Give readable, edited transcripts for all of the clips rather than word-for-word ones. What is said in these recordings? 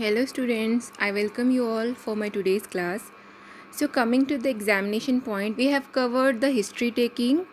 Hello students, I welcome you all for my today's class. So coming to the examination point, we have covered the history taking.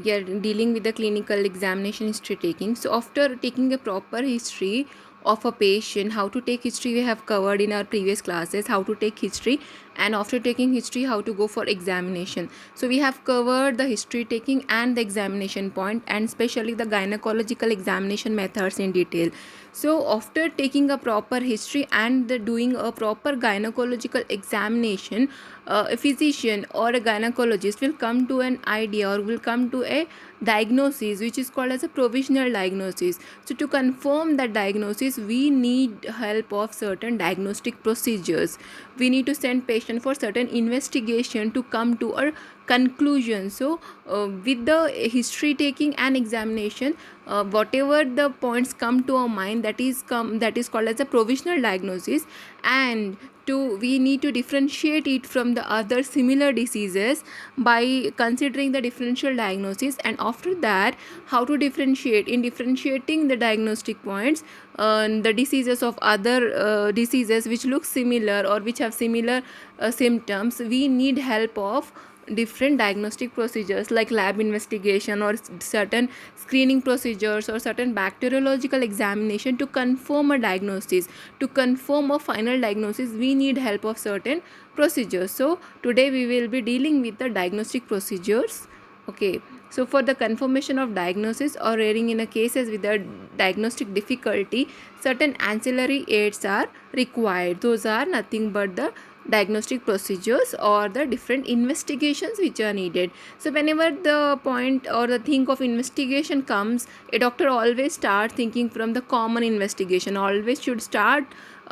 We are dealing with the clinical examination history taking. So after taking a proper history of a patient, how to take history we have covered in our previous classes, how to take history, and after taking history how to go for examination. So we have covered the history taking and the examination point, and especially the gynecological examination methods in detail. So after taking a proper history and doing a proper gynecological examination, a physician or a gynecologist will come to an idea or will come to a diagnosis which is called as a provisional diagnosis. So to confirm that diagnosis we need help of certain diagnostic procedures. We need to send patient for certain investigation to come to a conclusion. So with the history taking and examination, whatever the points come to our mind, that is called as a provisional diagnosis, and we need to differentiate it from the other similar diseases by considering the differential diagnosis. And after that, how to differentiate in differentiating the diagnostic points, the diseases of other diseases which look similar or which have similar symptoms. We need help of different diagnostic procedures like lab investigation or certain screening procedures or certain bacteriological examination to confirm a diagnosis. To confirm a final diagnosis we need help of certain procedures. So today we will be dealing with the diagnostic procedures. Okay, so for the confirmation of diagnosis or erring in a cases with a diagnostic difficulty, certain ancillary aids are required. Those are nothing but the diagnostic procedures or the different investigations which are needed. So whenever the point or the think of investigation comes, a doctor always start thinking from the common investigation, always should start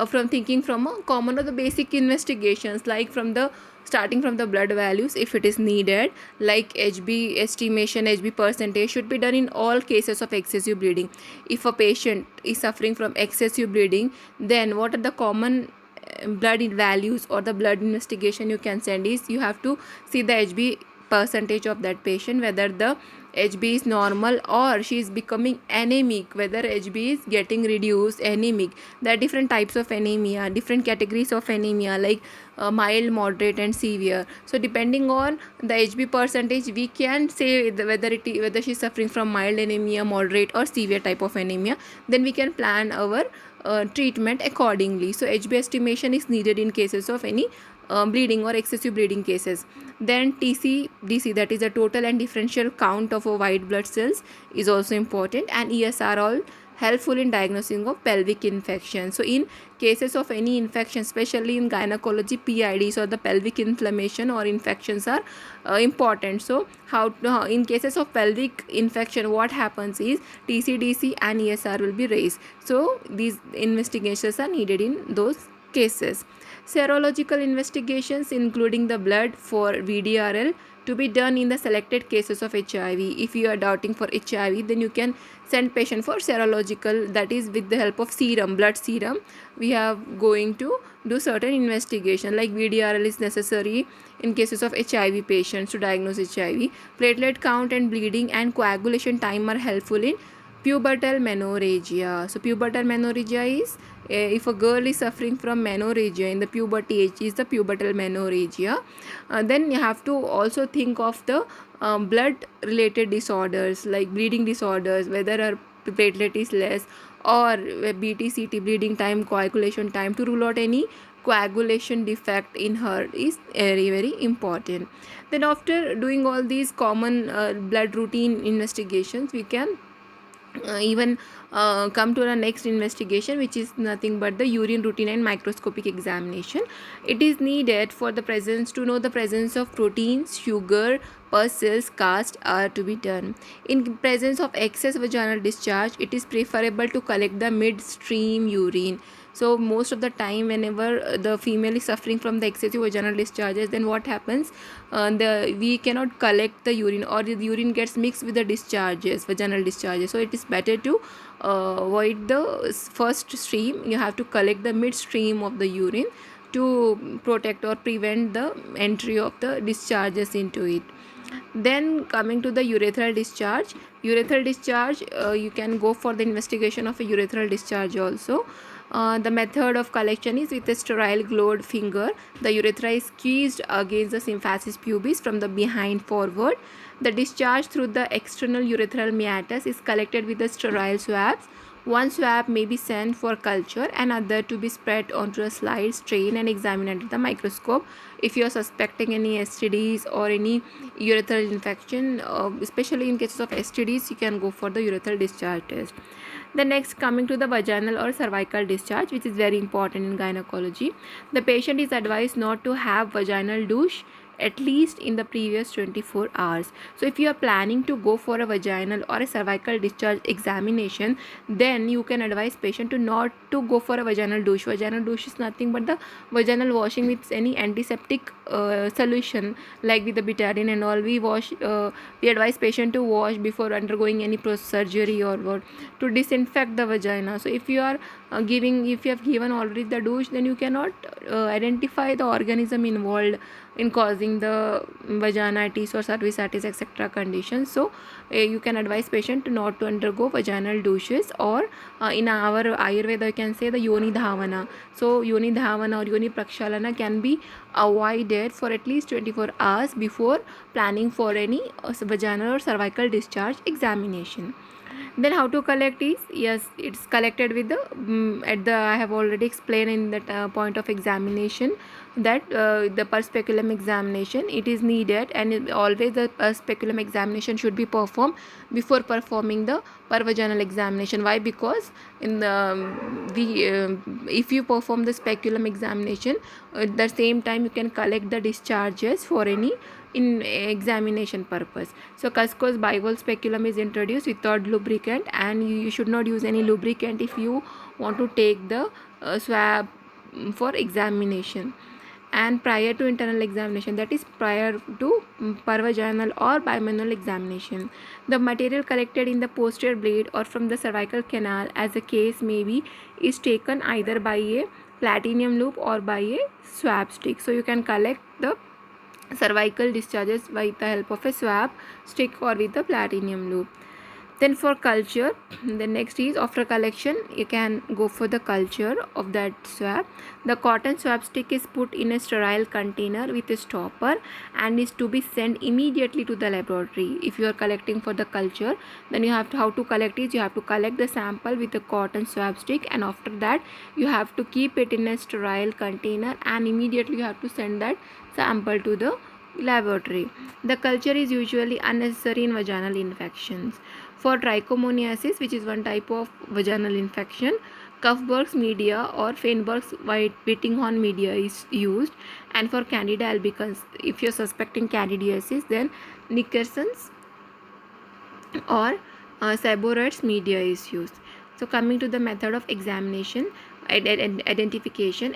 from thinking from a common or the basic investigations, like from the starting from the blood values if it is needed, like HB estimation, HB percentage should be done in all cases of excessive bleeding. If a patient is suffering from excessive bleeding, then what are the common blood values or the blood investigation you can send is you have to see the HB percentage of that patient, whether the HB is normal or she is becoming anemic, whether HB is getting reduced, anemic. There are different types of anemia, different categories of anemia, like mild, moderate and severe. So depending on the HB percentage we can say whether she is suffering from mild anemia, moderate or severe type of anemia. Then we can plan our treatment accordingly. So HB estimation is needed in cases of any bleeding or excessive bleeding cases. Then TCDC, that is a total and differential count of white blood cells, is also important, and ESR all helpful in diagnosing of pelvic infection. So in cases of any infection, especially in gynecology, PIDs or the pelvic inflammation or infections are important. So in cases of pelvic infection, what happens is TCDC and ESR will be raised. So these investigations are needed in those cases. Serological investigations including the blood for VDRL to be done in the selected cases of HIV. If you are doubting for HIV, then you can send patient for serological, that is with the help of serum, blood serum. We are going to do certain investigation, like VDRL is necessary in cases of HIV patients to diagnose HIV. Platelet count and bleeding and coagulation time are helpful in pubertal menorrhagia. So pubertal menorrhagia is if a girl is suffering from menorrhagia in the puberty age, is the pubertal menorrhagia. Then you have to also think of the blood related disorders like bleeding disorders, whether her platelet is less or BTCT, bleeding time, coagulation time, to rule out any coagulation defect in her is very very important. Then after doing all these common blood routine investigations, we can even come to the next investigation, which is nothing but the urine routine and microscopic examination. It is needed for the presence to know the presence of proteins, sugar, pus cells, cast are to be done. In presence of excess vaginal discharge, it is preferable to collect the midstream urine. So most of the time whenever the female is suffering from the excessive vaginal discharges, then what happens, we cannot collect the urine, or the urine gets mixed with the discharges, vaginal discharges. So it is better to avoid the first stream. You have to collect the midstream of the urine to protect or prevent the entry of the discharges into it. Then coming to the urethral discharge, you can go for the investigation of a urethral discharge also. The method of collection is with a sterile gloved finger. The urethra is squeezed against the symphysis pubis from the behind forward. The discharge through the external urethral meatus is collected with the sterile swabs. One swab may be sent for culture and other to be spread onto a slide, strain and examine under the microscope. If you are suspecting any STDs or any urethral infection, especially in cases of STDs, you can go for the urethral discharge test. The next, coming to the vaginal or cervical discharge, which is very important in gynecology. The patient is advised not to have vaginal douche at least in the previous 24 hours. So if you are planning to go for a vaginal or a cervical discharge examination, then you can advise patient to not to go for a vaginal douche. Vaginal douche is nothing but the vaginal washing with any antiseptic solution, like with the betadine and all. We advise patient to wash before undergoing any surgery or what, to disinfect the vagina. So if you are if you have given already the douche, then you cannot identify the organism involved in causing the vaginitis or cervicitis etc conditions. So you can advise patient to not to undergo vaginal douches, or in our Ayurveda you can say the yoni dhavana. So yoni dhavana or yoni prakshalana can be avoided for at least 24 hours before planning for any vaginal or cervical discharge examination. Then how to collect is, yes, it's collected with the at the I have already explained in that point of examination that the per speculum examination it is needed, and always the per speculum examination should be performed before performing the per vaginal examination. Why? Because in the if you perform the speculum examination at the same time, you can collect the discharges for any in examination purpose. So Cusco's bivalve speculum is introduced without lubricant, and you should not use any lubricant if you want to take the swab for examination. And prior to internal examination, that is prior to pervaginal or bimanual examination, the material collected in the posterior blade or from the cervical canal, as the case may be, is taken either by a platinum loop or by a swab stick. So you can collect the cervical discharges by the help of a swab stick or with the platinum loop. Then for culture, the next is after collection you can go for the culture of that swab. The cotton swab stick is put in a sterile container with a stopper and is to be sent immediately to the laboratory. If you are collecting for the culture, then you have to, how to collect is, you have to collect the sample with a cotton swab stick, and after that you have to keep it in a sterile container and immediately you have to send that sample to the laboratory. The culture is usually unnecessary in vaginal infections. For trichomoniasis, which is one type of vaginal infection, Cuthbert's media or Feinberg's Whittingham media is used. And for Candida albicans, if you're suspecting candidiasis, then Nickerson's or Seborrhoeids media is used. So coming to the method of examination, identification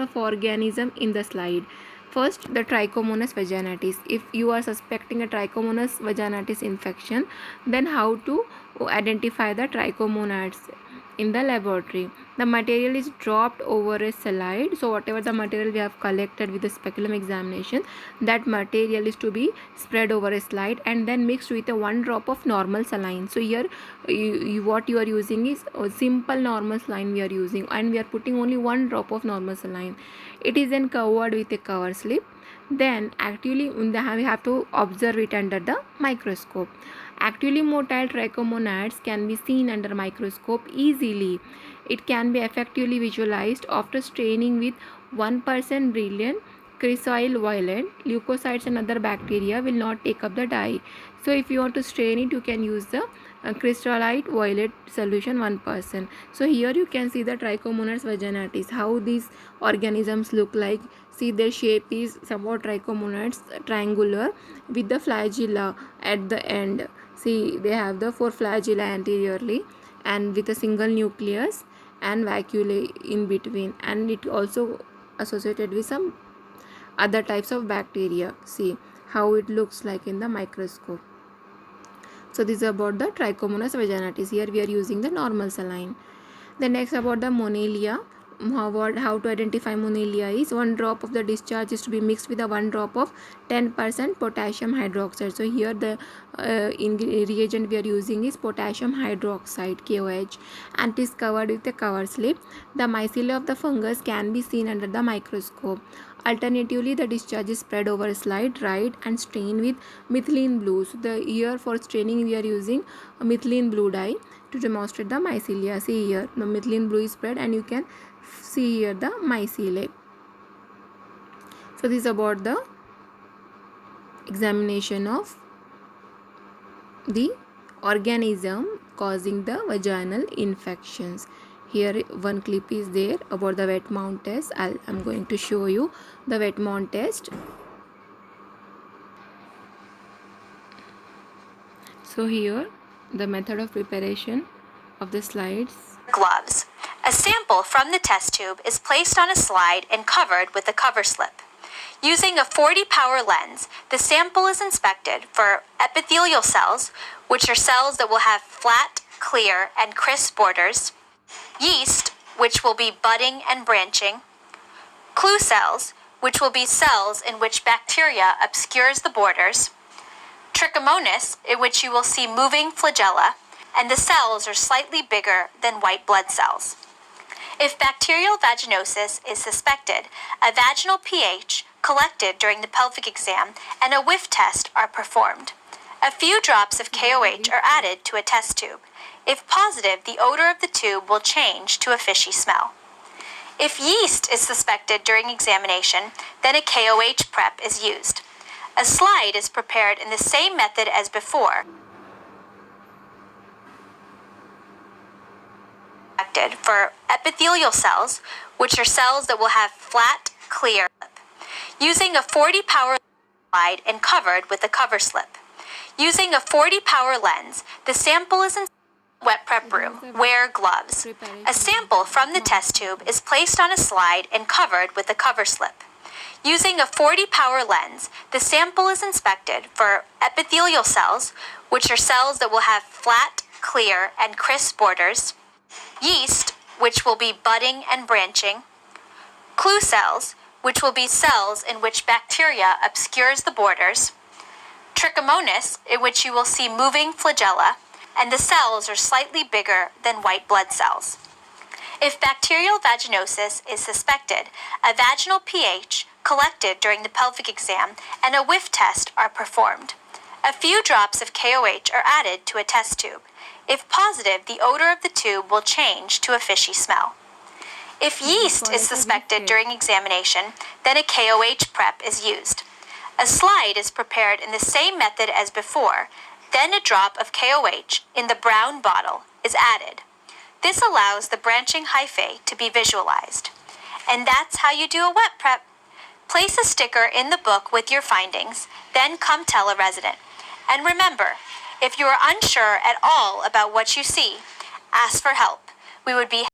of organism in the slide. First, the Trichomonas vaginatis. If you are suspecting a Trichomonas vaginatis infection, then how to identify the trichomonads in the laboratory? The material is dropped over a slide. So whatever the material we have collected with the speculum examination, that material is to be spread over a slide and then mixed with a 1 drop of normal saline. So here what you are using is a simple normal saline we are using, and we are putting only 1 drop of normal saline. It is then covered with a cover slip. Then actively we have to observe it under the microscope. Actively motile trichomonads can be seen under microscope easily. It can be effectively visualized after staining with 1% brilliant cresol violet. Leukocytes and other bacteria will not take up the dye. So if you want to stain it, you can use the crystallite violet solution 1%. So here you can see the Trichomonas vaginatis, how these organisms look like. See, their shape is somewhat Trichomonads, triangular with the flagella at the end. See, they have the 4 flagella anteriorly and with a single nucleus and vacuole in between, and it also associated with some other types of bacteria. See how it looks like in the microscope. So this is about the Trichomonas vaginatis. Here we are using the normal saline. The next about the Monnalia. how to identify Monnelia is 1 drop of the discharge is to be mixed with a 1 drop of 10% potassium hydroxide. So here the reagent we are using is potassium hydroxide, KOH, and it is covered with a cover slip. The mycelia of the fungus can be seen under the microscope. Alternatively, the discharge is spread over a slide, dried, and stained with methylene blue. So here for staining we are using a methylene blue dye to demonstrate the mycelia. See here, the methylene blue is spread, and you can see here the mycelia. So this is about the examination of the organism causing the vaginal infections. Here one clip is there about the wet mount test. I'm going to show you the wet mount test. So here the method of preparation of the slides. Gloves. A sample from the test tube is placed on a slide and covered with a cover slip. Using a 40 power lens, the sample is inspected for epithelial cells, which are cells that will have flat, clear, and crisp borders, yeast, which will be budding and branching, clue cells, which will be cells in which bacteria obscures the borders, trichomonas, in which you will see moving flagella, and the cells are slightly bigger than white blood cells. If bacterial vaginosis is suspected, a vaginal pH collected during the pelvic exam and a whiff test are performed. A few drops of KOH are added to a test tube. If positive, the odor of the tube will change to a fishy smell. If yeast is suspected during examination, then a KOH prep is used. A slide is prepared in the same method as before. For epithelial cells, which are cells that will have flat, clear, using a 40 power slide and covered with a cover slip. Using a 40 power lens, the sample is in wet prep room. Wear gloves. A sample from the test tube is placed on a slide and covered with a cover slip. Using a 40 power lens, the sample is inspected for epithelial cells, which are cells that will have flat, clear, and crisp borders, yeast, which will be budding and branching, clue cells, which will be cells in which bacteria obscures the borders, trichomonas, in which you will see moving flagella, and the cells are slightly bigger than white blood cells. If bacterial vaginosis is suspected, a vaginal pH collected during the pelvic exam and a whiff test are performed. A few drops of KOH are added to a test tube. If positive, the odor of the tube will change to a fishy smell. If yeast is suspected during examination, then a KOH prep is used. A slide is prepared in the same method as before, then a drop of KOH in the brown bottle is added. This allows the branching hyphae to be visualized. And that's how you do a wet prep. Place a sticker in the book with your findings, then come tell a resident. And remember, if you are unsure at all about what you see, ask for help. We would be